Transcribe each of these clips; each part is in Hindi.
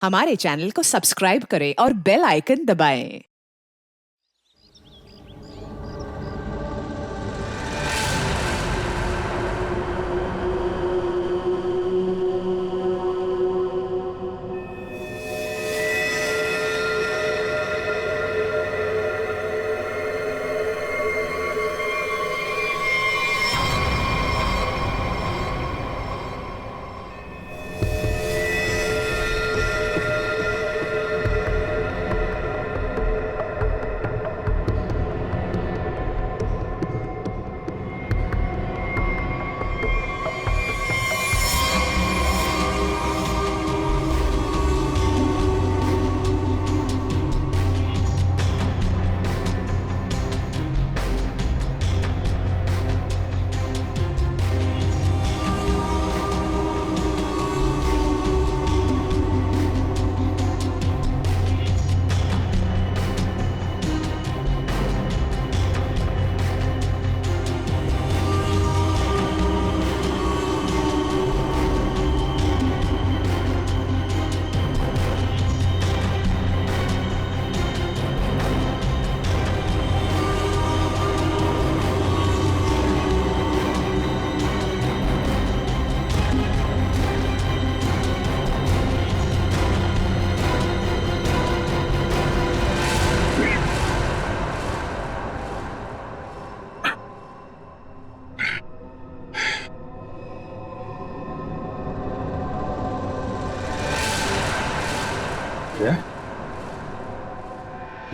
हमारे चैनल को सब्सक्राइब करें और बेल आइकन दबाएं।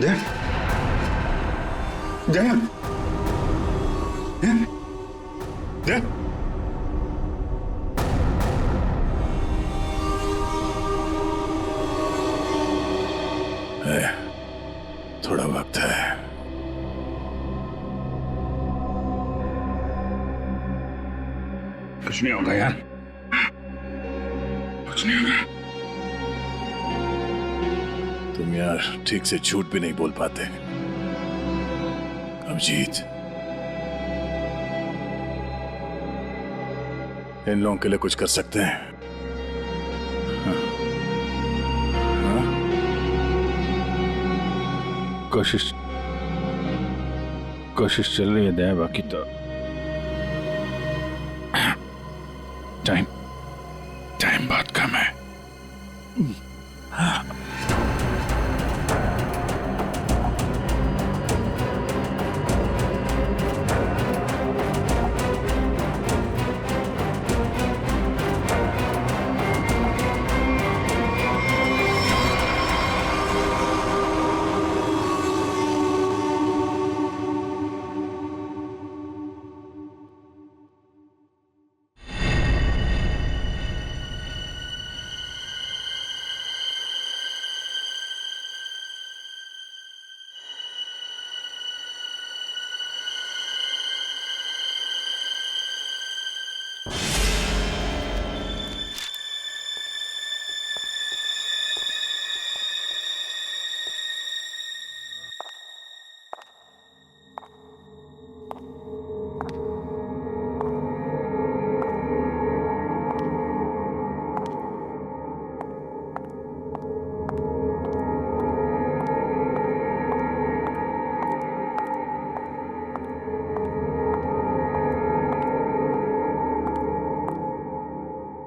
जय जय जय जय थोड़ा वक्त है। कुछ नहीं होगा यार, कुछ नहीं होगा। तुम यार ठीक से झूठ भी नहीं बोल पाते। अभिजीत, इन लोगों के लिए कुछ कर सकते हैं। हाँ? कोशिश चल रही है दया, बाकी तो टाइम बहुत कम है।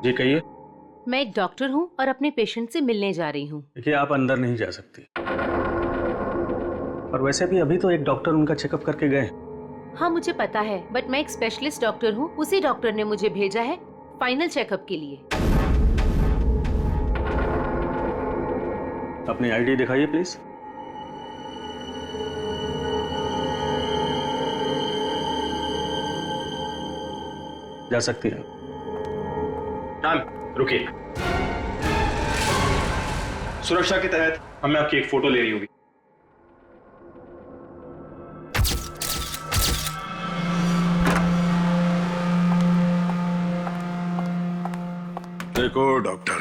जी कहिए। मैं एक डॉक्टर हूँ और अपने पेशेंट से मिलने जा रही हूँ। देखिए, आप अंदर नहीं जा सकती, और वैसे भी अभी तो एक डॉक्टर उनका चेकअप करके गए। हाँ मुझे पता है, बट मैं एक स्पेशलिस्ट डॉक्टर हूँ। उसी डॉक्टर ने मुझे भेजा है फाइनल चेकअप के लिए। अपनी आईडी दिखाइए प्लीज। जा सकती है। मैम रुकिए, सुरक्षा के तहत हमें आपकी एक फोटो लेनी होगी। देखो डॉक्टर,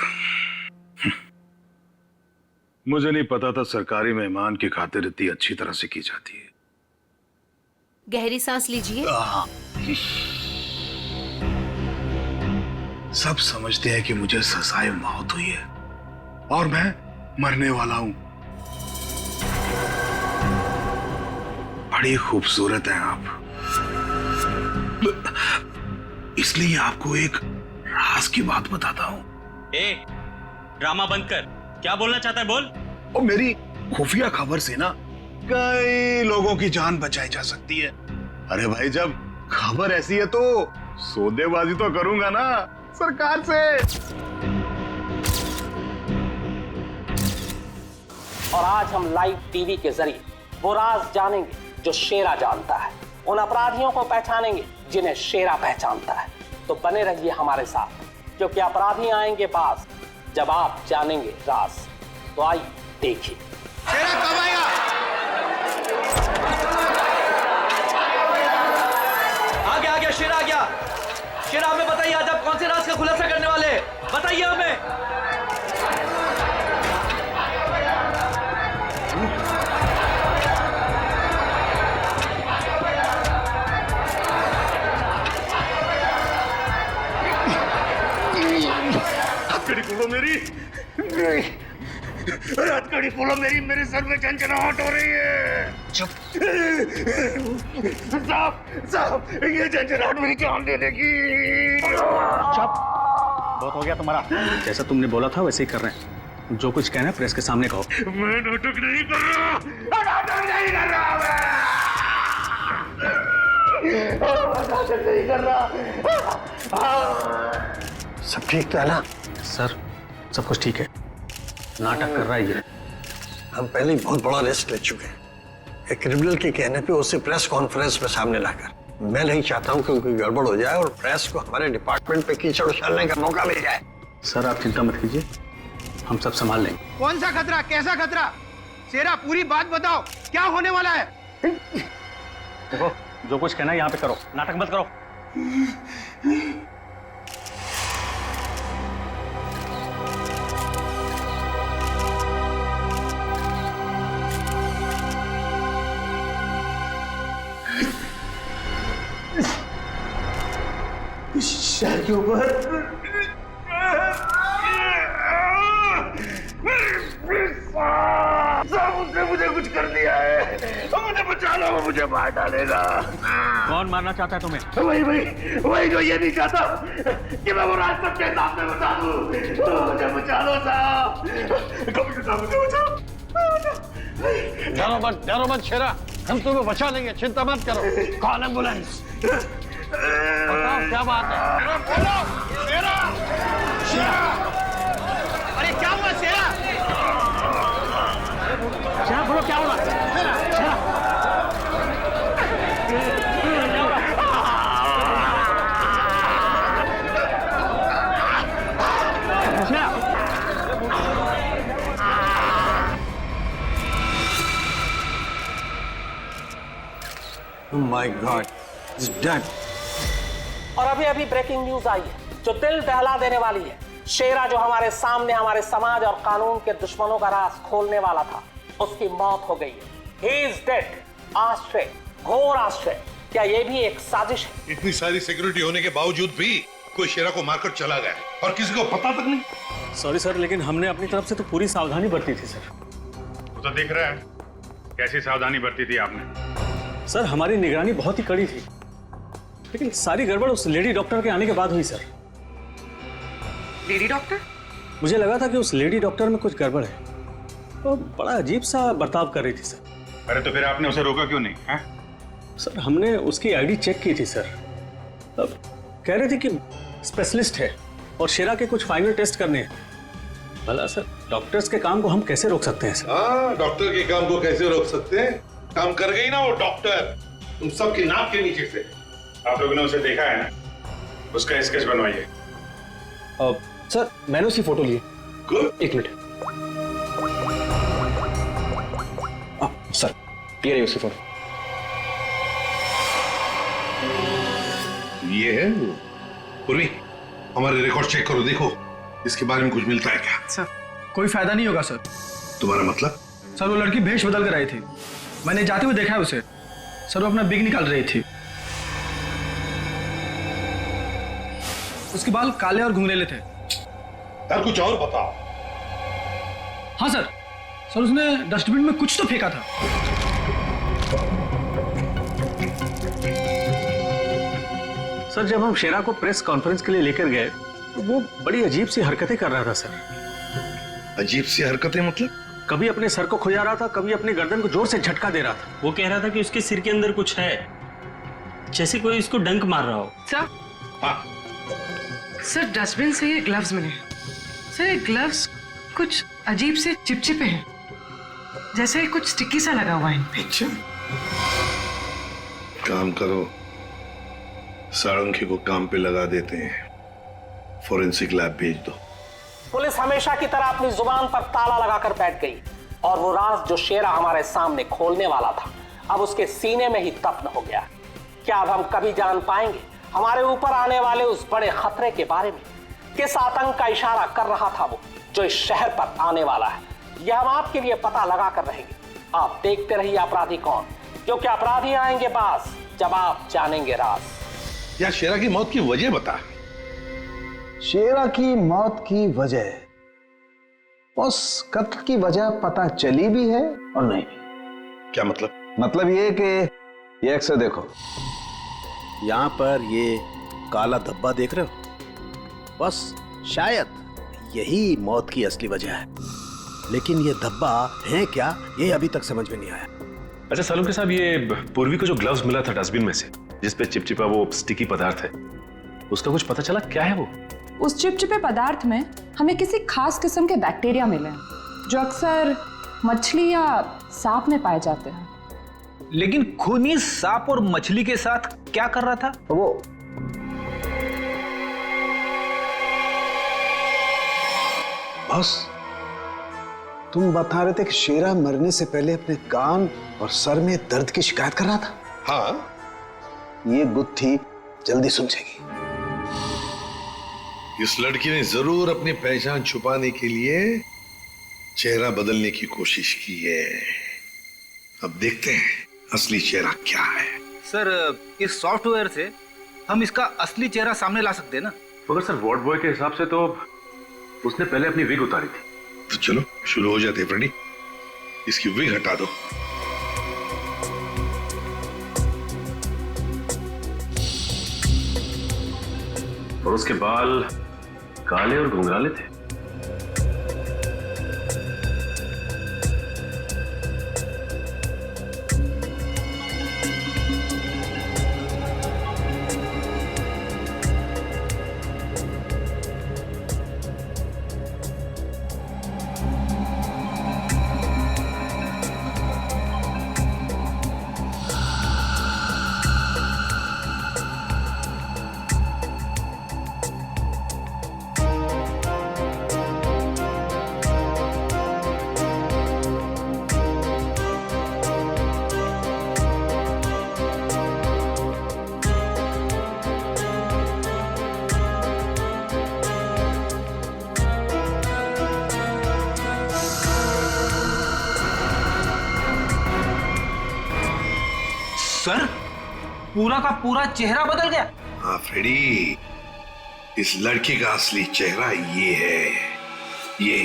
मुझे नहीं पता था सरकारी मेहमान की खातिर इतनी अच्छी तरह से की जाती है। गहरी सांस लीजिए। सब समझते हैं कि मुझे सजाए मौत हुई है और मैं मरने वाला हूं। बड़ी खूबसूरत हैं आप, इसलिए आपको एक राज की बात बताता हूं। ड्रामा बंद कर, क्या बोलना चाहता है बोल। और मेरी खुफिया खबर से ना कई लोगों की जान बचाई जा सकती है। अरे भाई, जब खबर ऐसी है तो सौदेबाजी तो करूंगा ना सरकार से। और आज हम लाइव टीवी के जरिए वो राज जानेंगे जो शेरा जानता है, उन अपराधियों को पहचानेंगे जिन्हें शेरा पहचानता है। तो बने रहिए हमारे साथ, क्योंकि अपराधी आएंगे पास जब आप जानेंगे राज। तो आइए देखिए। शेरा कब आएगा? आ गया शेरा आ गया। शेरा, हमें बताइए आज आप कौन से राज का खुलासा करने वाले हैं? बताइए हमें। हथकड़ी खोलो मेरी, हथकड़ी खोलो मेरी, मेरे सर में झंझनाहट हो रही है। चुप साहब, ये झंझनाहट मेरी जान ले लेगी। चुप, बहुत हो गया तुम्हारा। जैसा तुमने बोला था वैसे ही कर रहे हैं। जो कुछ कहना है प्रेस के सामने कहो। मैं नाटक नहीं कर रहा, नाटक नहीं कर रहा, नाटक नहीं कर रहा। सब ठीक तो है ना? सर, सब कुछ ठीक है। नाटक कर रहा है ये। हम पहले ही बहुत बड़ा रिस्क ले चुके हैं, एक क्रिमिनल के कहने पे उसे प्रेस कॉन्फ्रेंस में सामने लाकर। मैं नहीं चाहता हूं कि कोई गड़बड़ हो जाए और प्रेस को हमारे डिपार्टमेंट पे कीचड़ उछालने का मौका मिल जाए। सर, आप चिंता मत कीजिए, हम सब संभाल लेंगे। कौन सा खतरा, कैसा खतरा? शेरा, पूरी बात बताओ, क्या होने वाला है? देखो, जो कुछ कहना है यहाँ पे करो, नाटक मत करो। शहर के ऊपर उसने मुझे कुछ कर दिया है, मुझे बचा लो, मुझे मार डालेगा। कौन मारना चाहता है तुम्हें? वही जो ये नहीं चाहता कि मैं वो राज सबके सामने बता दूं। मुझे बचा लो साहब, मुझे बचाओ। डरो मत शेरा, हम तुम्हें बचा लेंगे, चिंता मत करो। Call ambulance. बताओ क्या बात है? शेरा, अरे क्या हुआ शेरा? शेरा, बोलो क्या हुआ? शेरा, Oh my God, he's dead. और अभी अभी ब्रेकिंग न्यूज आई है जो दिल दहला देने वाली है। शेरा जो हमारे सामने हमारे समाज और कानून के दुश्मनों का राज खोलने वाला था, उसकी मौत हो गई है। He is dead. आश्चर्य, घोर आश्चर्य। क्या ये भी एक साजिश है? इतनी सारी सिक्योरिटी होने के बावजूद भी कोई शेरा को मारकर चला गया और किसी को पता तक नहीं। सॉरी सर, लेकिन हमने अपनी तरफ से तो पूरी सावधानी बरती थी सर। वो तो दिख रहा है, कैसी सावधानी बरती थी आपने। सर, हमारी निगरानी बहुत ही कड़ी थी, लेकिन सारी गड़बड़ उस लेडी डॉक्टर के आने के बाद हुई सर। Lady doctor? मुझे लगा था कि उस लेडी डॉक्टर में कुछ गड़बड़ है, तो बड़ा अजीब सा बर्ताव कर रही थी सर। अरे तो फिर आपने उसे रोका क्यों नहीं है? सर, हमने उसकी आईडी चेक की थी सर। अब कह रहे थे कि स्पेशलिस्ट है और शेरा के कुछ फाइनल टेस्ट करने हैं। भला सर, डॉक्टर्स के काम को हम कैसे रोक सकते हैं सर? हाँ, डॉक्टर के काम को कैसे रोक सकते हैं? काम कर गई ना वो डॉक्टर, तुम सबकी नाक के नीचे से। आप लोगों ने उसे देखा है ना, उसका स्केच बनवाइए। सर, मैंने उसकी फोटो ली। एक मिनट। सर, ये रही उसकी फोटो। ये है वो। पूर्वी, हमारे रिकॉर्ड चेक करो, देखो इसके बारे में कुछ मिलता है क्या? सर, कोई फायदा नहीं होगा सर। तुम्हारा मतलब? सर, वो लड़की भेष बदल कर आई थी, मैंने जाते हुए देखा है उसे। सर, वो अपना बिग निकाल रही थी, उसके बाल काले और घुंघरेले थे। यार कुछ और बताओ। हाँ सर, उसने डस्टबिन में कुछ तो फेंका था। सर जब हम शेरा को प्रेस कॉन्फ्रेंस के लिए लेकर गए तो वो बड़ी अजीब सी हरकतें कर रहा था सर। अजीब सी हरकतें मतलब? कभी अपने सर को खुजा रहा था, कभी अपनी गर्दन को जोर से झटका दे रहा था। वो कह रहा था कि उसके सिर के अंदर कुछ है, जैसे कोई उसको डंक मार रहा हो। सर, हाँ सर डस्टबिन से ये ग्लव्स मिले। सर ये ग्लव्स कुछ अजीब से चिपचिपे हैं, जैसे कुछ स्टिकी सा लगा हुआ है इन पे। अच्छा, काम करो, सारंगी को काम पे लगा देते हैं, फोरेंसिक लैब भेज दो। पुलिस हमेशा की तरह अपनी जुबान पर ताला लगाकर बैठ गई और वो राज जो शेरा हमारे सामने खोलने वाला था अब उसके सीने में ही दफन हो गया। क्या अब हम कभी जान पाएंगे हमारे ऊपर आने वाले उस बड़े खतरे के बारे में? किस आतंक का इशारा कर रहा था वो जो इस शहर पर आने वाला है? यह हम आपके लिए पता लगा कर रहेंगे। आप देखते रहिए अपराधी कौन, क्योंकि अपराधी आएंगे पास जब आप जानेंगे राज। यार शेरा की मौत की वजह बता। शेरा की मौत की वजह, उस कत्ल की वजह पता चली भी है और नहीं भी। क्या मतलब? मतलब ये कि ये अक्सर देखो, यहाँ पर ये काला धब्बा देख रहे हो, बस शायद यही मौत की असली वजह है, लेकिन ये धब्बा है क्या ये अभी तक समझ में नहीं आया। अच्छा सालुंके साहब, ये पूर्वी को जो ग्लव्स मिला था डस्टबिन में से, जिसपे चिपचिपा वो स्टिकी पदार्थ है, उसका कुछ पता चला क्या है वो? उस चिपचिपे पदार्थ में हमें किसी खास किस्म के बैक्टीरिया मिले हैं जो अक्सर मछली या सांप में पाए जाते हैं। लेकिन खूनी सांप और मछली के साथ क्या कर रहा था वो? बस तुम बता रहे थे कि शेरा मरने से पहले अपने कान और सर में दर्द की शिकायत कर रहा था। हाँ, ये गुत्थी जल्दी सुलझेगी। इस लड़की ने जरूर अपनी पहचान छुपाने के लिए चेहरा बदलने की कोशिश की है। अब देखते हैं असली चेहरा क्या है। सर इस सॉफ्टवेयर से हम इसका असली चेहरा सामने ला सकते हैं ना? मगर सर वार्ड बॉय के हिसाब से तो उसने पहले अपनी विग उतारी थी। तो चलो शुरू हो जाते फ्रेंडी, इसकी विग हटा दो। और उसके बाल काले और घुंघराले थे। सर पूरा का पूरा चेहरा बदल गया। हाँ फ्रेडी, इस लड़की का असली चेहरा ये है, ये।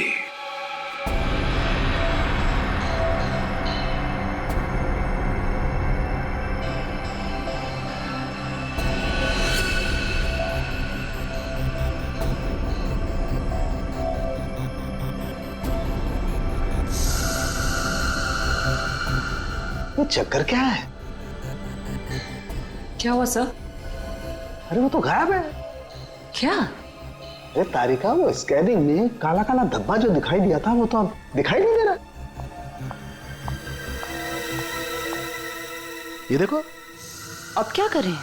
ये चक्कर क्या है? क्या हुआ सर? अरे वो तो गायब है। क्या? अरे तारिका, वो स्कैनिंग में काला काला धब्बा जो दिखाई दिया था वो तो अब दिखाई नहीं दे रहा। ये देखो। अब क्या करें?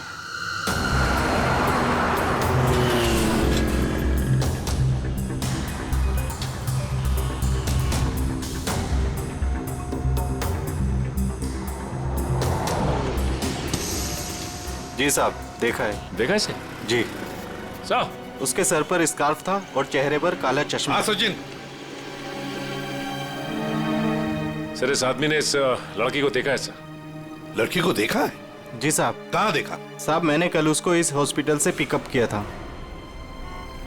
जी साहब, देखा है। देखा इसे? जी साहब, उसके सर पर स्कार्फ था और चेहरे पर काला चश्मा। हाँ सचिन। सर इस आदमी ने इस लड़की को देखा है सर। लड़की को देखा है? जी साहब। कहाँ देखा? साहब मैंने कल उसको इस हॉस्पिटल से पिकअप किया था।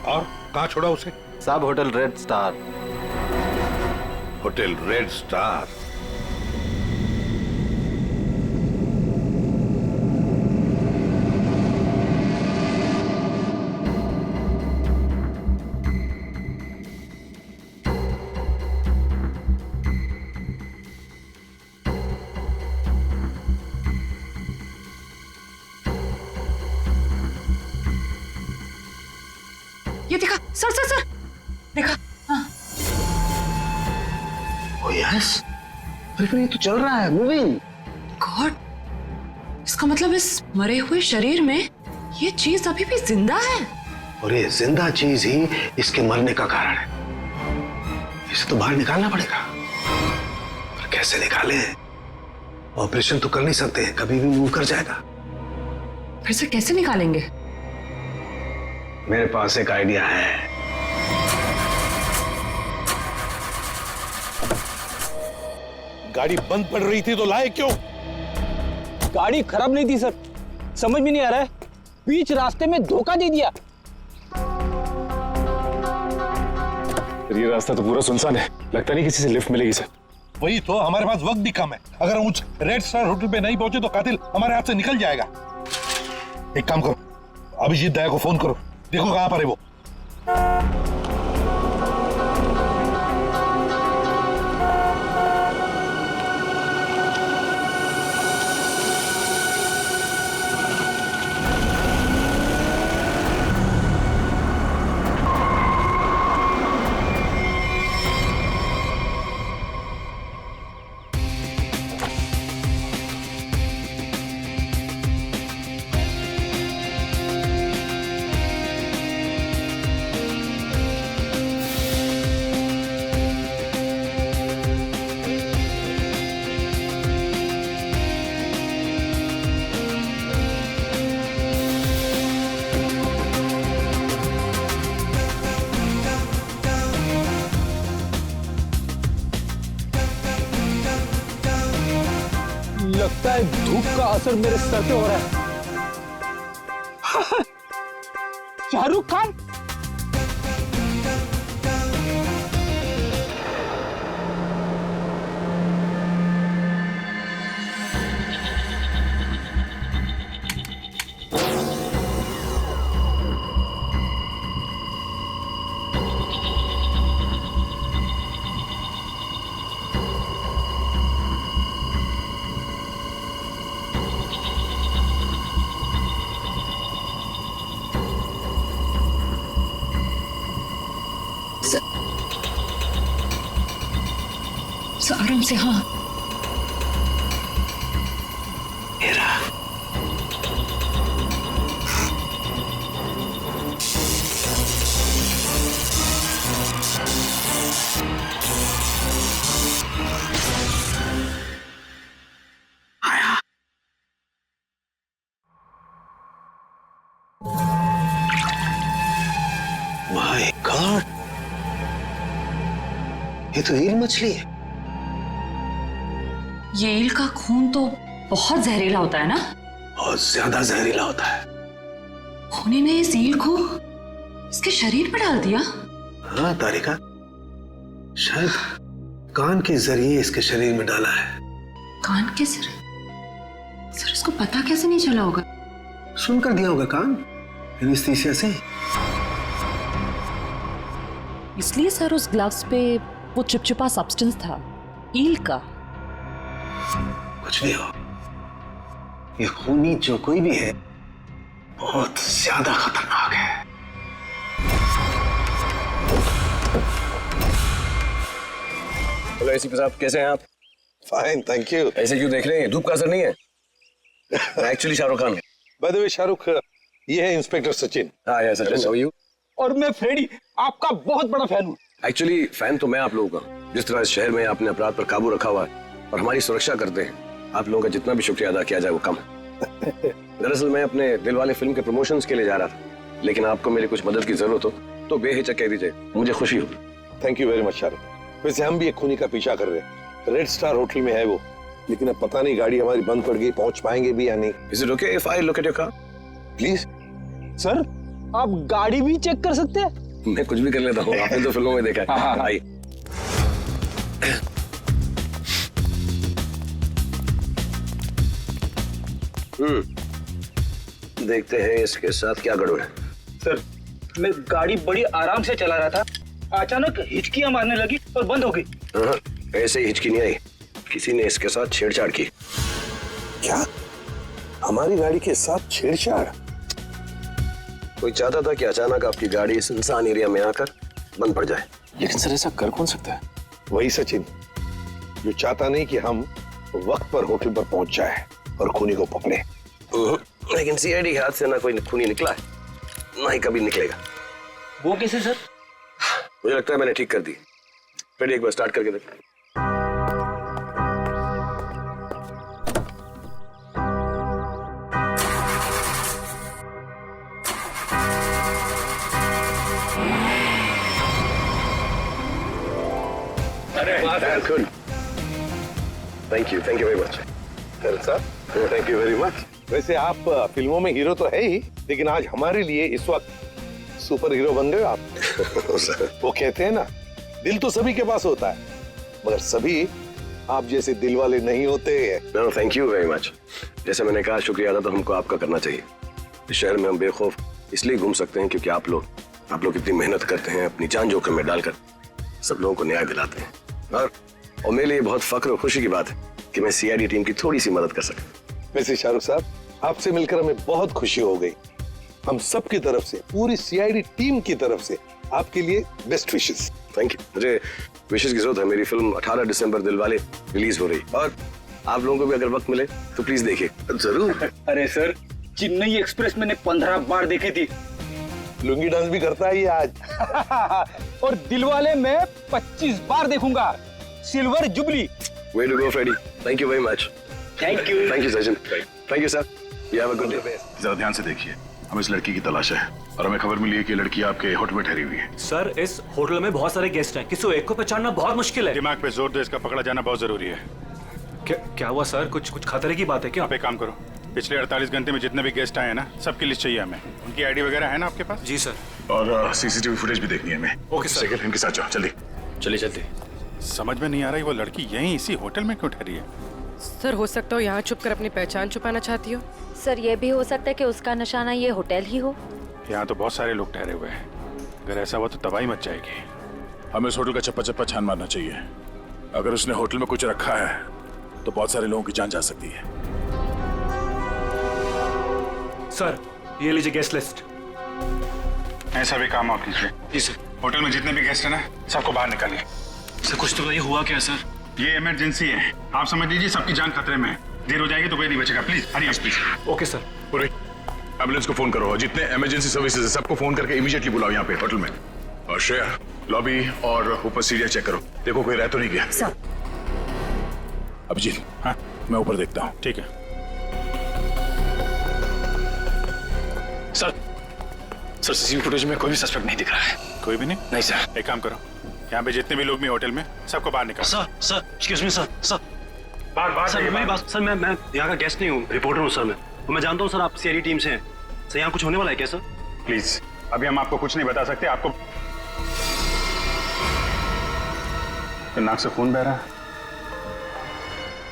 और कहाँ छोड़ा उसे? साहब hotel red star. Hotel red star. ये देखा सर सर सर, देखा? हाँ। ओ यस, अरे ये तो चल रहा है, मूविंग। गॉड, इसका मतलब इस मरे हुए शरीर में ये चीज अभी भी जिंदा है। और ये जिंदा चीज ही इसके मरने का कारण है। इसे तो बाहर निकालना पड़ेगा। पर कैसे निकाले? ऑपरेशन तो कर नहीं सकते, कभी भी मूव कर जाएगा। फिर से कैसे निकालेंगे? मेरे पास एक आइडिया है। गाड़ी बंद पड़ रही थी तो लाए क्यों? गाड़ी खराब नहीं थी सर, समझ में नहीं आ रहा है, बीच रास्ते में धोखा दे दिया। ये रास्ता तो पूरा सुनसान है, लगता नहीं किसी से लिफ्ट मिलेगी सर। वही तो, हमारे पास वक्त भी कम है। अगर हम उस रेड स्टार होटल पे नहीं पहुंचे तो कातिल हमारे हाथ से निकल जाएगा। एक काम करो, अभिजीत दया को फोन करो, देखो कहां पर है वो। लगता है धूप का असर मेरे सर पे हो रहा है। शाहरुख खान, आराम से। हाँ, माय गॉड, ये तो ईल मछली है। ये ईल का खून तो बहुत जहरीला होता है ना? बहुत ज्यादा जहरीला होता है। खूनी ने इस ईल को इसके शरीर पर डाल दिया। हाँ तारिका, शायद कान के जरिए इसके शरीर में डाला है। कान के सर इसको पता कैसे नहीं चला होगा? सुनकर दिया होगा कान, एनेस्थीसिया से। इसलिए सर उस ग्लव्स पे वो चिपचिपा सब्सटेंस था, ईल का। कुछ भी हो, ये खूनी जो कोई भी है बहुत ज्यादा खतरनाक है। हेलो एसीपी साहब, कैसे हैं आप? Fine, thank you. ऐसे क्यों देख रहे हैं? धूप का असर नहीं है? मैं actually Shahrukh Khan. By the way Shahrukh, ये है इंस्पेक्टर सचिन। हाँ यार सचिन, हाउ आर यू? और मैं फ्रेडी, आपका बहुत बड़ा फैन हूँ। एक्चुअली फैन तो मैं आप लोगों का। जिस तरह इस शहर में आपने अपराध पर काबू रखा हुआ है और हमारी सुरक्षा करते हैं, आप लोगों का जितना भी शुक्रिया अदा किया जाए वो कम है। दरअसल मैं अपने दिलवाले फिल्म के प्रमोशंस के लिए जा रहा था, लेकिन आपको मेरी कुछ मदद की जरूरत हो तो बेहिचक कह दीजिए, मुझे खुशी हो। Thank you very much Shahrukh. वैसे हम भी एक खूनी का पीछा कर रहे हैं, रेड स्टार होटल में है वो, लेकिन अब पता नहीं गाड़ी हमारी बंद पड़ गई, पहुंच पाएंगे भी या नहीं। Is it okay if I look at your car? Please. Sir, आप गाड़ी भी चेक कर सकते हैं? मैं कुछ भी कर लेता हूँ, आपने तो फिल्मों में देखा है। आइए। देखते हैं इसके साथ क्या गड़बड़ है। सर, मैं गाड़ी बड़ी आराम से चला रहा था, अचानक हिचकियां मारने लगी और बंद हो गई। हाँ, ऐसे ही हिचकी नहीं आई, किसी ने इसके साथ छेड़छाड़ की। क्या? हमारी गाड़ी के साथ छेड़छाड़? कोई चाहता था कि अचानक आपकी गाड़ी सुनसान एरिया में आकर बंद पड़ जाए। लेकिन सर ऐसा कर कौन सकता है? वही सचिन, जो चाहता नहीं कि हम वक्त पर होटल पर पहुंच जाए और खूनी को पकड़े। लेकिन सीआईडी के हाथ से ना कोई खूनी निकला है, ना ही कभी निकलेगा। वो कैसे सर? मुझे लगता है मैंने ठीक कर दी। फिर एक बार स्टार्ट करके देख। Good, thank you very much. Sir, thank you very much. वैसे आप फिल्मों में हीरो तो है ही, लेकिन आज हमारे लिए इस वक्त सुपर हीरो बन गए आप। वो कहते हैं ना, दिल तो सभी के पास होता है, मगर सभी आप जैसे दिल वाले नहीं होते। No, thank you very much. जैसे मैंने कहा, शुक्रिया अदा तो हमको आपका करना चाहिए। इस शहर में हम बेखौफ इसलिए घूम सकते हैं क्योंकि आप लोग इतनी मेहनत करते हैं, अपनी जान जोखिम में डालकर सब लोगों को न्याय दिलाते हैं। और मेरे लिए बहुत फख्र और खुशी की बात है कि मैं सीआईडी टीम की थोड़ी सी मदद कर सका। वैसे शाहरुख साहब, आपसे मिलकर हमें बहुत खुशी हो गई। हम सब की तरफ से, पूरी सीआईडी टीम की तरफ से आपके लिए बेस्ट विशेस। Thank you. मुझे विशेस की जरूरत है। मेरी फिल्म 18 दिसंबर दिलवाले रिलीज हो रही, और आप लोगों को भी अगर वक्त मिले तो प्लीज देखिए। जरूर। अरे सर, चेन्नई एक्सप्रेस मैंने 15 बार देखी थी। लुंगी डांस भी करता है ये आज। और दिलवाले मैं 25 बार देखूंगा। Silver jubilee. Way to go, Freddy. Thank you very much. Thank you. Thank you, Sachin. Thank you, sir. You have a good day. जरा ध्यान से देखिए, हम इस लड़की की तलाश है और हमें खबर मिली है कि लड़की आपके होटल में ठहरी हुई है। सर, इस होटल में बहुत सारे गेस्ट हैं, किसी एक को पहचानना बहुत मुश्किल है। दिमाग पे जोर दो, इसका पकड़ा जाना बहुत जरूरी है। क्या हुआ सर? कुछ खतरे की बात है क्या? आप एक काम करो, पिछले 48 घंटे में जितने भी गेस्ट आए हैं ना, सबकी लिस्ट चाहिए हमें। उनकी आईडी वगैरह है ना आपके पास? जी सर। और सीसीटीवी फुटेज भी देखनी है हमें। Okay sir. सेकंड इनके साथ जाओ, जल्दी। चलिए जल्दी। समझ में नहीं आ रही वो लड़की यहीं इसी होटल में क्यों ठहरी है? सर, हो सकता हो यहाँ छुप कर अपनी पहचान छुपाना चाहती हो। सर, ये भी हो सकता है कि उसका निशाना ये होटल ही हो। यहाँ तो बहुत सारे लोग ठहरे हुए हैं, अगर ऐसा हुआ तो तबाही मच जाएगी। हमें इस होटल का चप्पा चप्पा छान मारना चाहिए। अगर उसने होटल में कुछ रखा है तो बहुत सारे लोगों की जान जा सकती है। सर, ये लीजिए गेस्ट लिस्ट। ऐसा भी काम आप कीजिए। जी सर। होटल में जितने भी गेस्ट हैं ना, सबको बाहर निकालिए। सर, कुछ तो बताइए, हुआ क्या सर? ये इमरजेंसी है, आप समझ लीजिए सबकी जान खतरे में है। देर हो जाएगी तो कोई नहीं बचेगा। Please Hari please. Okay sir. पूरी एम्बुलेंस को फोन करो और जितने इमरजेंसी सर्विसेज है सबको फोन करके इमीडिएटली बुलाओ यहाँ पे होटल में। और श्रेया, लॉबी और ऊपर सीढ़ियाँ चेक करो, देखो कोई रह तो नहीं गया। सर। अभिजीत, हाँ मैं ऊपर देखता हूँ। ठीक है सर। सर, सीसीटीवी फुटेज में कोई भी सस्पेक्ट नहीं दिख रहा है। कोई भी नहीं? नहीं सर। एक काम करो, यहाँ पे जितने भी लोग भी होटल में, सबको बाहर निकालो। Sir, excuse me sir. बाहर सर, मेरी बात। सर, मैं यहाँ का गेस्ट नहीं हूँ, रिपोर्टर हूँ सर। मैं जानता हूँ सर, आप सीआईडी टीम से हैं। सर, यहाँ कुछ होने वाला है क्या सर? प्लीज, अभी हम आपको कुछ नहीं बता सकते। आपको तो नाक से खून बह रहा है।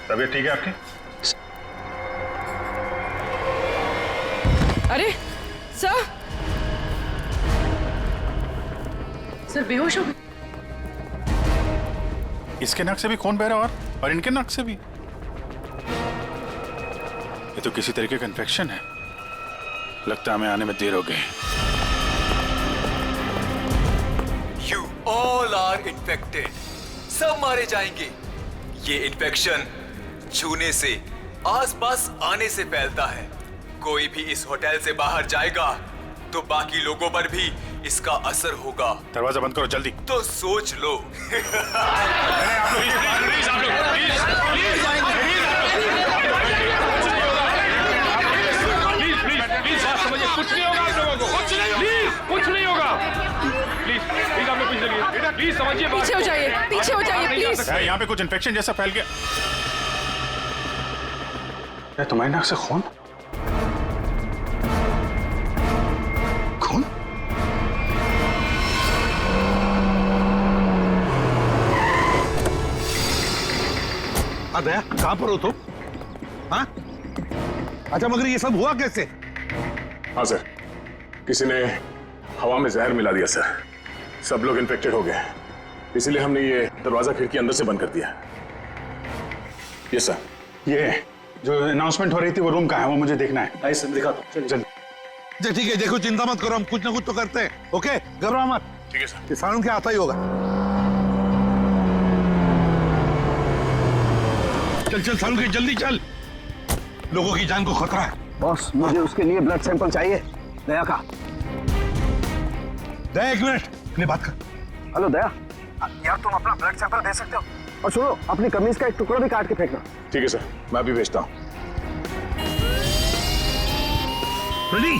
तबीयत ठीक है आपकी? अरे सर, सर बेहोश हो गए। इसके नाक से भी खून बह रहा है और इनके नाक से भी। ये तो किसी तरीके का इन्फेक्शन है। लगता है हमें आने में देर हो गई। You all are infected. सब मारे जाएंगे। ये इन्फेक्शन छूने से, आसपास आने से फैलता है। कोई भी इस होटल से बाहर जाएगा तो बाकी लोगों पर भी इसका असर होगा। दरवाजा बंद करो जल्दी। तो सोच लो। कुछ नहीं होगा आप लोगों को। कुछ नहीं होगा। प्लीज आप लोग पीछे चलिए। प्लीज समझिए। पीछे हो जाइए, पीछे हो जाइए प्लीज। यहाँ पे कुछ इन्फेक्शन जैसा फैल गया। तुम्हारी नाक से खून? खून? दया, कहां पर हो तुम? हाँ? अच्छा मगर ये सब हुआ कैसे? हाँ सर, किसी ने हवा में जहर मिला दिया सर। सब लोग इन्फेक्टेड हो गए, इसीलिए हमने ये दरवाजा खिड़की अंदर से बंद कर दिया। Yes sir. ये जो अनाउंसमेंट हो रही थी वो रूम कहाँ है, वो मुझे देखना है। सर दिखा दो। ठीक है, देखो चिंता मत करो, हम कुछ ना कुछ तो करते हैं। ओके, घबराओ मत। ठीक है सर। किसानों के आता ही होगा। चल चल सालू के, जल्दी चल, लोगों की जान को खतरा है। बॉस, मुझे उसके लिए ब्लड सैंपल चाहिए, दया का। दया, एक मिनट, अपनी बात कर। हेलो दया, यार तुम अपना ब्लड सैंपल दे सकते हो? और सुनो, अपनी कमीज का एक टुकड़ा भी काट के फेंकना। ठीक है सर, मैं अभी भेजता हूँ। रेडी,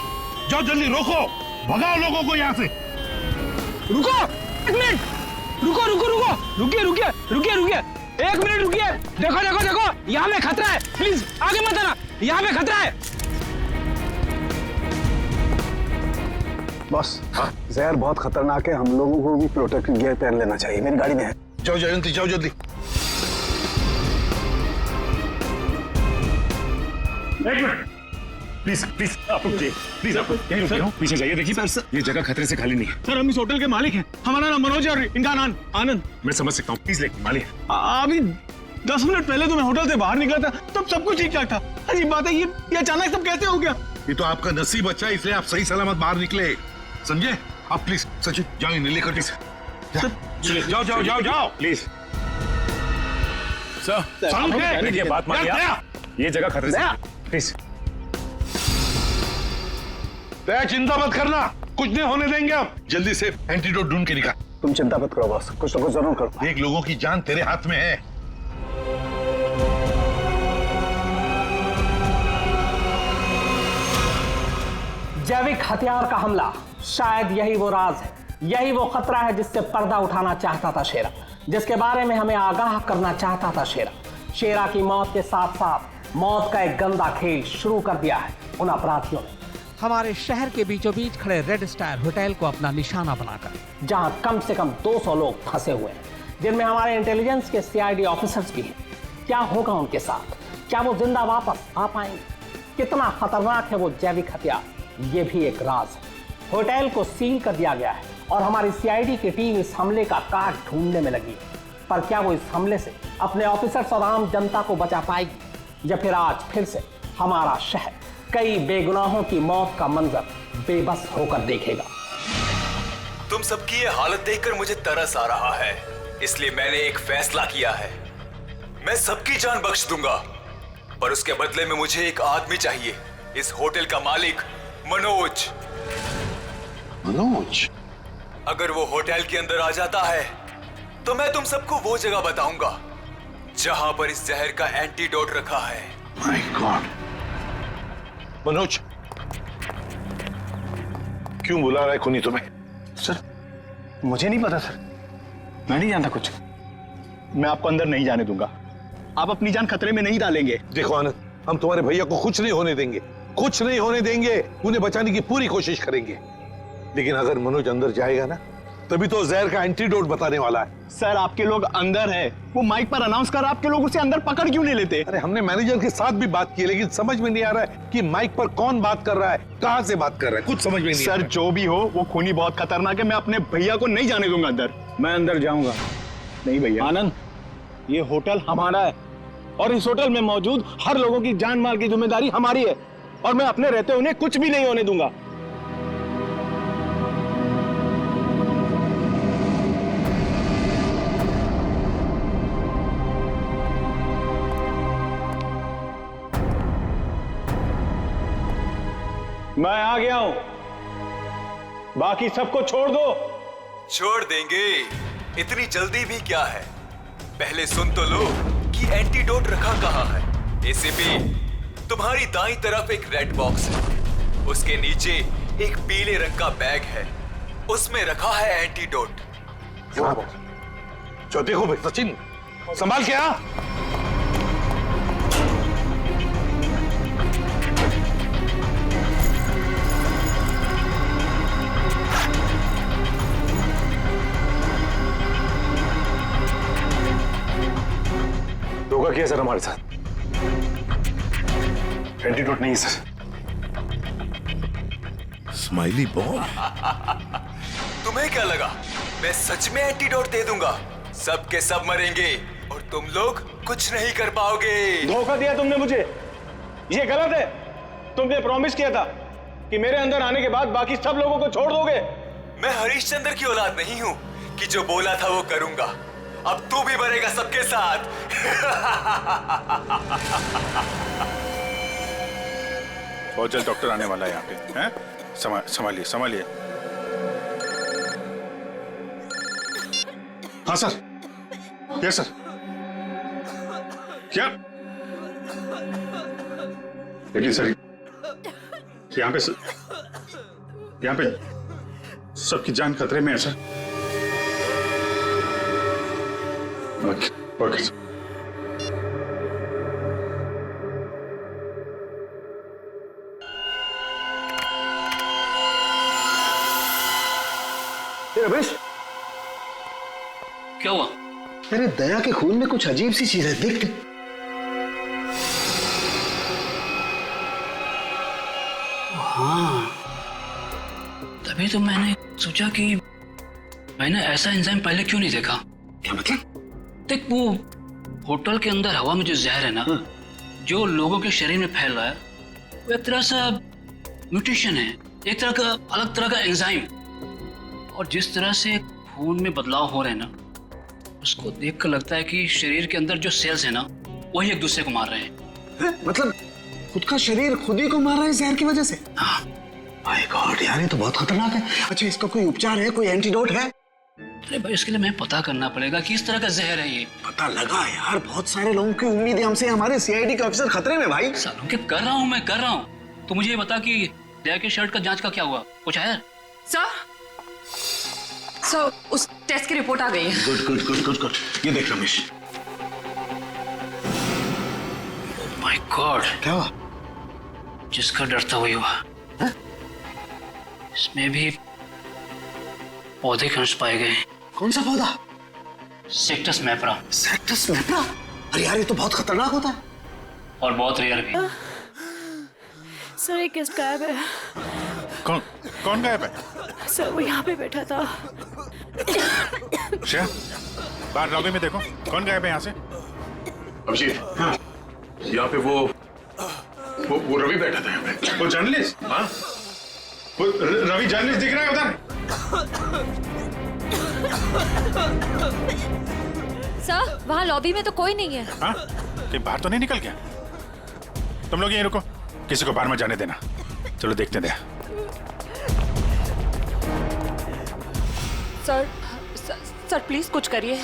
जाओ जल्दी, रोको, भगाओ लोगों को यहाँ से। रुको, एक मिनट, रुको रुको रुको, रुकिए रुकिए रुकिए रुकिए, एक मिनट रुकिए। देखो देखो देखो, यहाँ में खतरा है, प्लीज आगे मत आना, यहाँ में खतरा है। बॉस, जहर बहुत खतरनाक है, हम लोगों को भी प्रोटेक्टिव गियर पहन लेना चाहिए। मेरी गाड़ी में है। जाओ जयंती, जाओ जल्दी। एक मिनट, प्लीज प्लीज आप रुकिए, प्लीज आप यहीं रुकिए, पीछे जाइए। देखिए सर, ये जगह खतरे से खाली नहीं है। सर हम इस होटल के मालिक हैं, हमारा नाम मनोज है और इनका नाम आनंद। मैं समझ सकता हूँ, प्लीज लेकिन मालिक। अभी 10 मिनट पहले तो मैं होटल से बाहर निकला था, तब सब कुछ ठीक ठाक था। अजीब बात है, ये अचानक सब कैसे हो गया? ये तो आपका नसीब अच्छा है, इसलिए आप सही सलामत बाहर निकले, समझे? आप प्लीज सचिन जाओ, इन्हें लेकर जाओ जाओ जाओ जाओ प्लीज। सर ये बात मानिए, ये जगह खतरे से, प्लीज। दया, चिंता मत करना, कुछ नहीं होने देंगे हम। जल्दी से एंटीडोट ढूंढ के निकाल। तुम चिंता मत करो बॉस, कुछ ना कुछ जरूर करो। देख, लोगों की जान तेरे हाथ में है। जैविक हथियार का हमला, शायद यही वो राज है, यही वो खतरा है जिससे पर्दा उठाना चाहता था शेरा, जिसके बारे में हमें आगाह करना चाहता था शेरा। शेरा की मौत के साथ साथ मौत का एक गंदा खेल शुरू कर दिया है उन अपराधियों ने। हमारे शहर के बीचों बीच खड़े रेड स्टार होटल को अपना निशाना बनाकर, जहां कम से कम 200 लोग फंसे हुए हैं, जिनमें हमारे इंटेलिजेंस के CID ऑफिसर्स भी हैं। क्या होगा उनके साथ? क्या वो जिंदा वापस आ पाएंगे? कितना खतरनाक है वो जैविक हथियार, ये भी एक राज है। होटल को सील कर दिया गया है और हमारी CID की टीम इस हमले का काट ढूंढने में लगी है। पर क्या वो इस हमले से अपने ऑफिसर्स और आम जनता को बचा पाएगी, या फिर आज फिर से हमारा शहर कई बेगुनाहों की मौत का मंजर बेबस होकर देखेगा? तुम सबकी ये हालत देखकर मुझे तरस आ रहा है, इसलिए मैंने एक फैसला किया है। मैं सबकी जान बख्श दूंगा, पर उसके बदले में मुझे एक आदमी चाहिए, इस होटल का मालिक मनोज। मनोज? अगर वो होटल के अंदर आ जाता है तो मैं तुम सबको वो जगह बताऊंगा जहां पर इस जहर का एंटीडोट रखा है। My God. मनोज, क्यों बुला रहा है खूनी तुम्हें? सर मुझे नहीं पता सर, मैं नहीं जानता कुछ। मैं आपको अंदर नहीं जाने दूंगा, आप अपनी जान खतरे में नहीं डालेंगे। देखो आनंद, हम तुम्हारे भैया को कुछ नहीं होने देंगे, कुछ नहीं होने देंगे। उन्हें बचाने की पूरी कोशिश करेंगे, लेकिन अगर मनोज अंदर जाएगा ना, तभी तो जहर का एंटीडोट बताने वाला है। सर आपके लोग अंदर है, वो माइक पर अनाउंस कर, आपके लोग उसे अंदर पकड़ क्यों नहीं लेते? अरे हमने मैनेजर के साथ भी बात की, लेकिन समझ में नहीं आ रहा है कि माइक पर कौन बात कर रहा है, कहां से बात कर रहा है, कुछ समझ में नहीं। सर जो भी हो, वो खूनी बहुत खतरनाक है, मैं अपने भैया को नहीं जाने दूंगा अंदर। मैं अंदर जाऊंगा नहीं भैया। आनंद, ये होटल हमारा है और इस होटल में मौजूद हर लोगों की जान माल की जिम्मेदारी हमारी है, और मैं अपने रहते उन्हें कुछ भी नहीं होने दूंगा। मैं आ गया हूं, बाकी सबको छोड़ दो। छोड़ देंगे, इतनी जल्दी भी क्या है? पहले सुन तो लो कि एंटीडोट रखा कहां है। एसीपी, तुम्हारी दाईं तरफ एक रेड बॉक्स है, उसके नीचे एक पीले रंग का बैग है, उसमें रखा है एंटीडोट। जो देखो भाई सचिन, संभाल के आ। धोखा किया सर हमारे साथ। एंटीडोट नहीं सर। स्माइली बॉय, तुम्हें क्या लगा मैं सच में एंटीडोट दे दूंगा? सब के सब मरेंगे और तुम लोग कुछ नहीं कर पाओगे। धोखा दिया तुमने मुझे, ये गलत है। तुमने प्रॉमिस किया था कि मेरे अंदर आने के बाद बाकी सब लोगों को छोड़ दोगे। मैं हरिश्चंद्र की औलाद नहीं हूं कि जो बोला था वो करूंगा। अब तू भी मरेगा सबके साथ। बहुत जल्द डॉक्टर आने वाला है यहाँ पे, हैं? संभालिए संभालिए। हाँ सर। Yes sir. क्या? देखिए सर, यहाँ पे सबकी जान खतरे में है सर। Okay sir. रमेश, क्या हुआ? अरे दया के खून में कुछ अजीब सी चीज है, देख। हाँ, तभी तो मैंने सोचा कि मैंने ऐसा एंजाइम पहले क्यों नहीं देखा। क्या मतलब? देख, वो होटल के अंदर हवा में जो जहर है ना, जो लोगों के शरीर में फैल रहा है, वो एक तरह से म्यूटेशन है, एक तरह का अलग तरह का एंजाइम। और जिस तरह से खून में बदलाव हो रहे हैं ना, उसको देखकर लगता है कि शरीर के अंदर जो सेल्स है ना, वही एक दूसरे को मार रहे हैं। मतलब खुद का शरीर खुद ही को मार रहा है जहर की वजह से? हाँ। माय गॉड यार, ये तो बहुत खतरनाक है। अच्छा, इसका कोई उपचार है, कोई एंटीडोट है? अरे भाई, इसके लिए मैं पता करना पड़ेगा कि किस तरह का जहर है ये। पता लगा यार, बहुत सारे लोगों की उम्मीद है हमसे। हमारे सीआईडी के ऑफिसर खतरे में भाई। सालों के कर रहा हूँ मैं, कर रहा हूँ। तो मुझे ये बता कि दया के शर्ट का जांच का क्या हुआ? कुछ आया? सर, उस टेस्ट की रिपोर्ट आ गई है। Good good good good good. ये देख रमेश। माय गॉड, क्या हुआ? जिसका डर था वही हुआ। इसमें भी पौधे के अंश पाए गए। कौन सा पौधा? सेक्टस मैप्रा। सेक्टस मैप्रा? अरे यार, ये तो बहुत खतरनाक होता है और बहुत रेयर भी। सर, एक गेस्ट गायब है। कौन गायब है? सर, वो यहाँ पे बैठा था। श्रेया, बाहर लॉबी में देखो, कौन गायब है यहाँ से? अभिजीत, हाँ, यहाँ पे वो रवि बैठा था यहाँ पे। वो जर्नलिस्ट? हाँ, वो रवि जर्नलिस्ट दिख रहा है उधर। सर, वहाँ लॉबी में तो कोई नहीं है। हाँ, कहीं बाहर तो नहीं निकल गया? तुम लोग यहीं रुको, किसी को बाहर मत जाने देना। चलो देखते हैं। सर प्लीज कुछ करिए।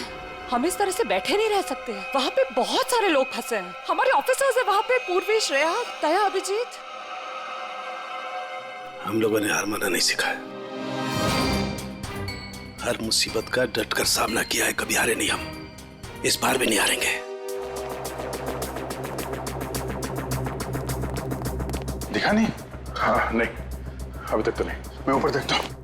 हम इस तरह से बैठे नहीं रह सकते। वहाँ पे बहुत सारे लोग फंसे हैं। हमारे ऑफिसर्स है वहाँ पे, पूर्वी, श्रेया, दया, अभिजीत। हम लोगों ने हार माना नहीं सीखा है। हर मुसीबत का डटकर सामना किया है, कभी हारे नहीं हम। इस बार भी नहीं हारेंगे। दिखा नहीं? हाँ, नहीं, अभी तक तो नहीं। मैं ऊपर देखता हूँ।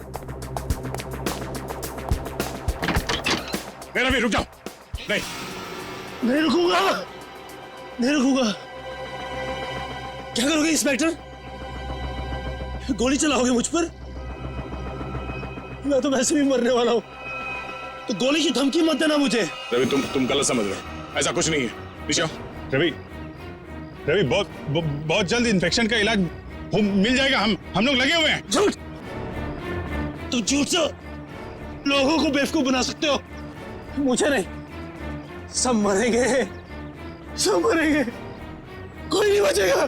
मेरा भी रुक जाओ। नहीं रुकूंगा, नहीं रुकूंगा। क्या करोगे इंस्पेक्टर? गोली चलाओगे मुझ पर? मैं तो वैसे भी मरने वाला हूँ, तो गोली की धमकी मत देना मुझे। रवि, तुम गलत समझ रहे हो। ऐसा कुछ नहीं है। नीचे आओ। रवि, बहुत जल्द इन्फेक्शन का इलाज मिल जाएगा। हम लोग लगे हुए हैं। झूठ! तुम झूठ से लोगों को बेवकूफ बना सकते हो, मुझे नहीं। सब मरेंगे, सब मरेंगे, कोई नहीं बचेगा,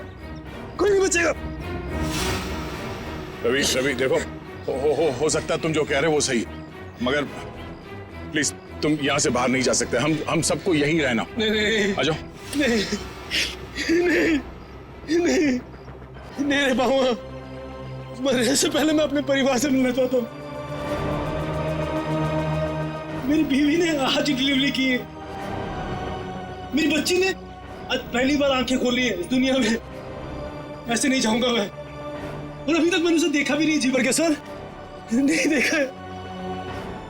कोई नहीं बचेगा। रवि देखो, हो सकता है तुम जो कह रहे हो वो सही, मगर प्लीज तुम यहाँ से बाहर नहीं जा सकते। हम सबको यहीं रहना। नहीं, आ जाओ। नहीं, नहीं, नहीं, नहीं रह पाऊंगा। मरने से पहले मैं अपने परिवार से मिलना चाहता हूँ। मेरी बीवी ने आज डिलीवरी की है, मेरी बच्ची ने आज पहली बार आंखें खोली है इस दुनिया में। ऐसे नहीं जाऊंगा मैं, और अभी तक मैंने उसे देखा भी नहीं जी भर के। सर, नहीं देखा है,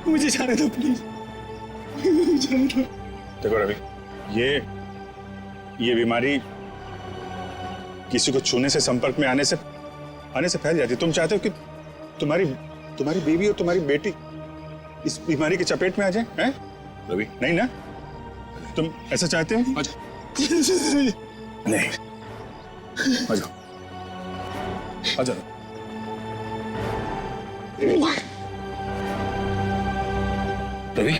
मुझे जाने दो प्लीज, जाने दो। देखो रवि, ये बीमारी किसी को छूने से, संपर्क में आने से फैल जाती है। तुम चाहते हो कि तुम्हारी बीवी और तुम्हारी बेटी इस बीमारी के चपेट में आ जाए? हैं रवि? नहीं ना, तुम ऐसा चाहते हो? नहीं, आ जाओ, आ जाओ। रवि,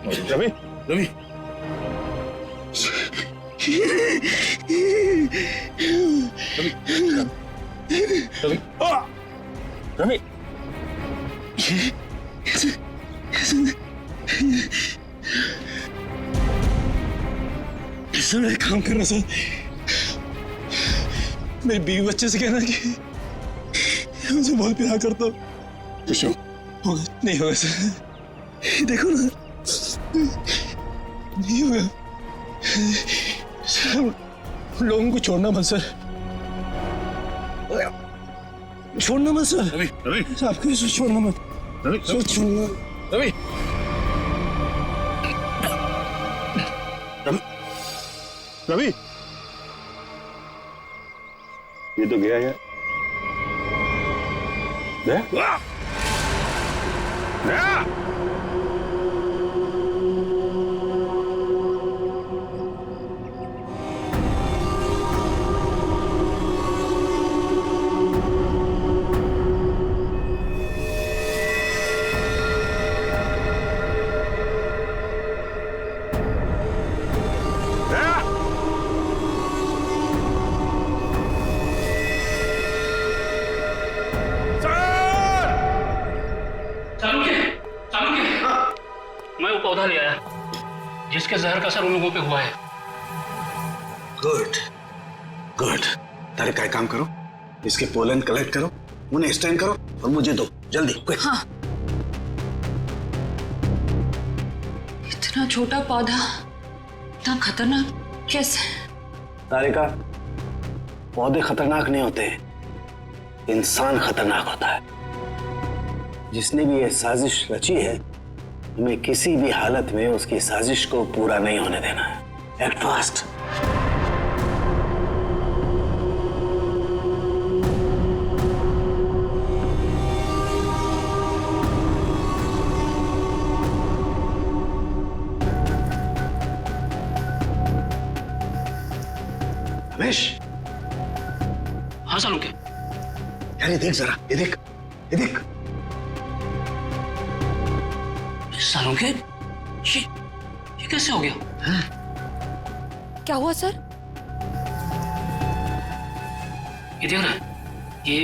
रवि, रवि, रवि, रवि, मैं काम कर रहा था। मेरी बीवी बच्चे से कहना कि मुझे बहुत प्यार करता हूँ। नहीं होगा सर, देखो ना, नहीं होगा सर। लोगों को छोड़ना मत सर, छोड़ना मत सर। रवि, रवि, आपको इसे छोड़ना मत। रवि, सर छोड़ना। रवि, रवि, ये तो गया है। मैं वो पौधा ले आया जिसके जहर का असर उन लोगों पे हुआ है। Good good. तारे का काम करो, इसके पोलन कलेक्ट करो, उन्हें स्टैंड करो और मुझे दो जल्दी। हाँ। इतना छोटा पौधा इतना खतरनाक कैसे? तारिका, पौधे खतरनाक नहीं होते, इंसान खतरनाक होता है। जिसने भी ये साजिश रची है, हमें किसी भी हालत में उसकी साजिश को पूरा नहीं होने देना है। Act fast. रमेश। हाँ सालू के। यार ये देख जरा, ये देख, ये देख। सालों के ये कैसे हो गया? क्या हुआ सर? ये देख रहा है, ये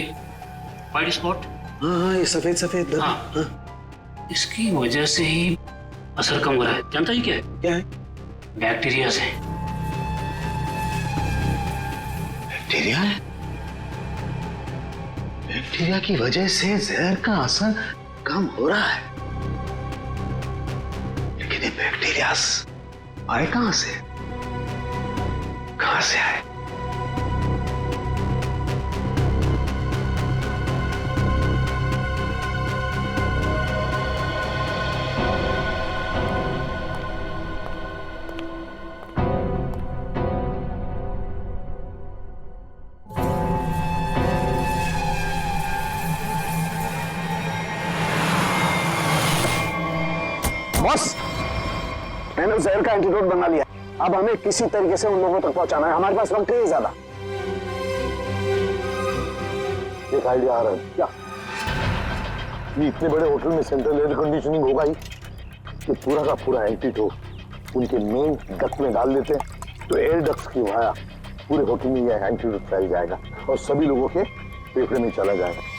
वाइट स्पॉट। हाँ, ये सफेद सफेद। हाँ, इसकी वजह से ही असर कम हो रहा है। जानता ही क्या है? क्या है? बैक्टीरिया से। बैक्टीरिया है? बैक्टीरिया की वजह से जहर का असर कम हो रहा है। लेकिन ये बैक्टीरिया आए कहां से? कहां से आए? बॉस, मैंने उस जहर का एंटीडोट बना लिया। अब हमें किसी तरीके से उन लोगों तक पहुंचाना है। हमारे पास वक्त नहीं है ज्यादा। एक आइडिया आ रहा है। क्या? ये इतने बड़े होटल में सेंट्रल एयर कंडीशनिंग होगा ही कि पूरा का पूरा एंटीडोट उनके मेन डक्ट में डाल देते हैं, तो एयर डक्ट्स की वाया पूरे होटल में यह एंटीडोट फैल जाएगा और सभी लोगों के फेफड़े में चला जाएगा।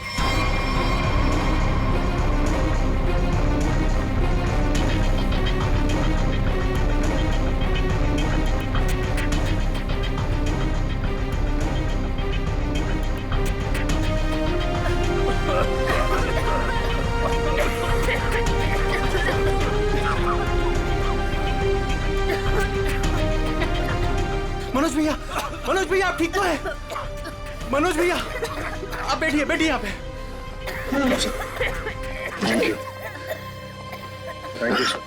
मनोज भैया आप ठीक तो है? मनोज भैया आप बैठिए, बैठिए यहाँ पे। Thank you, thank you sir.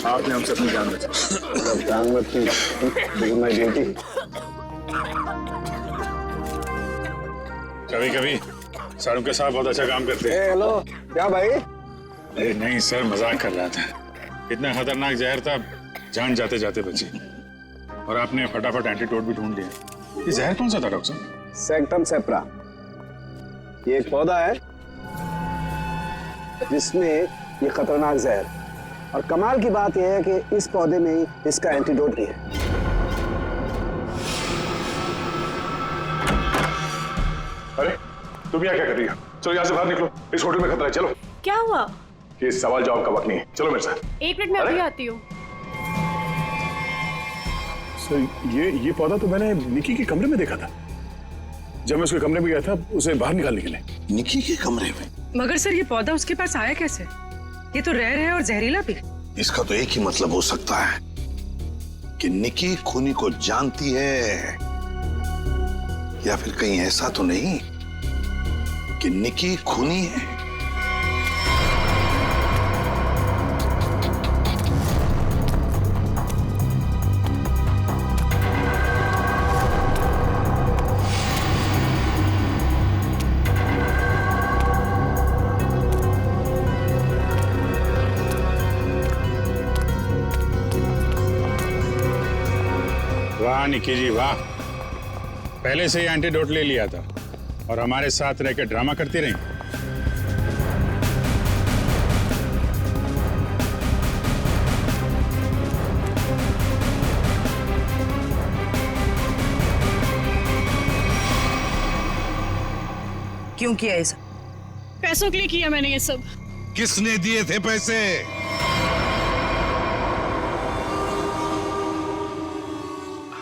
आपने हमसे अपनी जान बचाई। जान बची, लेकिन माय ड्यूटी। कभी कभी सारुण के साथ बहुत अच्छा काम करते हैं। हेलो, क्या भाई? अरे नहीं सर, मजाक कर रहा था। इतना खतरनाक जहर था, जान जाते जाते बची। और आपने फटाफट एंटीडोट भी ढूंढ लिया। ये जहर कौन सा था डॉक्टर साहब? सेक्टम सेप्रा। ये एक पौधा है जिसमें ये खतरनाक जहर, और कमाल की बात यह है कि इस पौधे में ही इसका एंटीडोट भी है। अरे तुम यहाँ क्या कर रही हो? चलो यहाँ से बाहर निकलो, इस होटल में खतरा है। चलो। क्या हुआ? ये सवाल जवाब का वक्त नहीं है, चलो मेरे साथ। 1 मिनट में अभी आती हूँ। सर ये पौधा तो मैंने निकी के कमरे में देखा था। जब मैं उसके कमरे में गया था उसे बाहर निकालने के लिए। निकी के कमरे में? मगर सर ये पौधा उसके पास आया कैसे? ये तो रेयर है और जहरीला भी। इसका तो एक ही मतलब हो सकता है कि निकी खूनी को जानती है, या फिर कहीं ऐसा तो नहीं कि निकी खूनी है। वाह निकी जी वाह, पहले से ही एंटीडोट ले लिया था और हमारे साथ रहकर ड्रामा करती रही। क्यों किया ऐसा? पैसों के लिए किया मैंने ये सब। किसने दिए थे पैसे?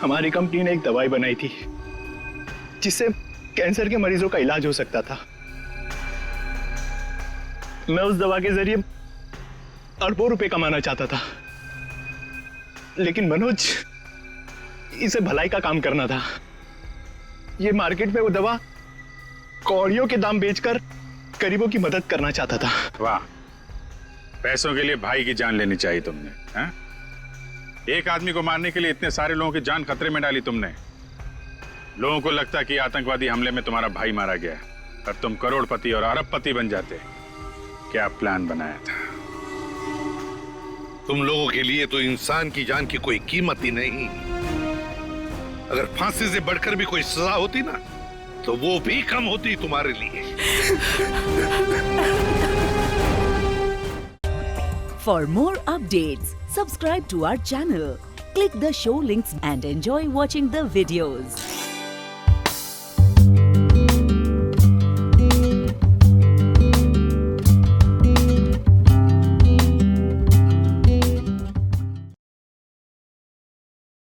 हमारी कंपनी ने एक दवाई बनाई थी जिससे कैंसर के मरीजों का इलाज हो सकता था। मैं उस दवा के जरिए अरबों रुपए कमाना चाहता था, लेकिन मनोज इसे भलाई का काम करना था। ये मार्केट में वो दवा कौड़ियों के दाम बेचकर गरीबों की मदद करना चाहता था। वाह, पैसों के लिए भाई की जान लेनी चाहिए तुमने, हैं? एक आदमी को मारने के लिए इतने सारे लोगों की जान खतरे में डाली तुमने। लोगों को लगता कि आतंकवादी हमले में तुम्हारा भाई मारा गया और तुम करोड़पति और अरबपति बन जाते। क्या प्लान बनाया था? तुम लोगों के लिए तो इंसान की जान की कोई कीमत ही नहीं। अगर फांसी से बढ़कर भी कोई सजा होती ना, तो वो भी कम होती तुम्हारे लिए। For more updates, subscribe to our channel, click the show links and enjoy watching the videos.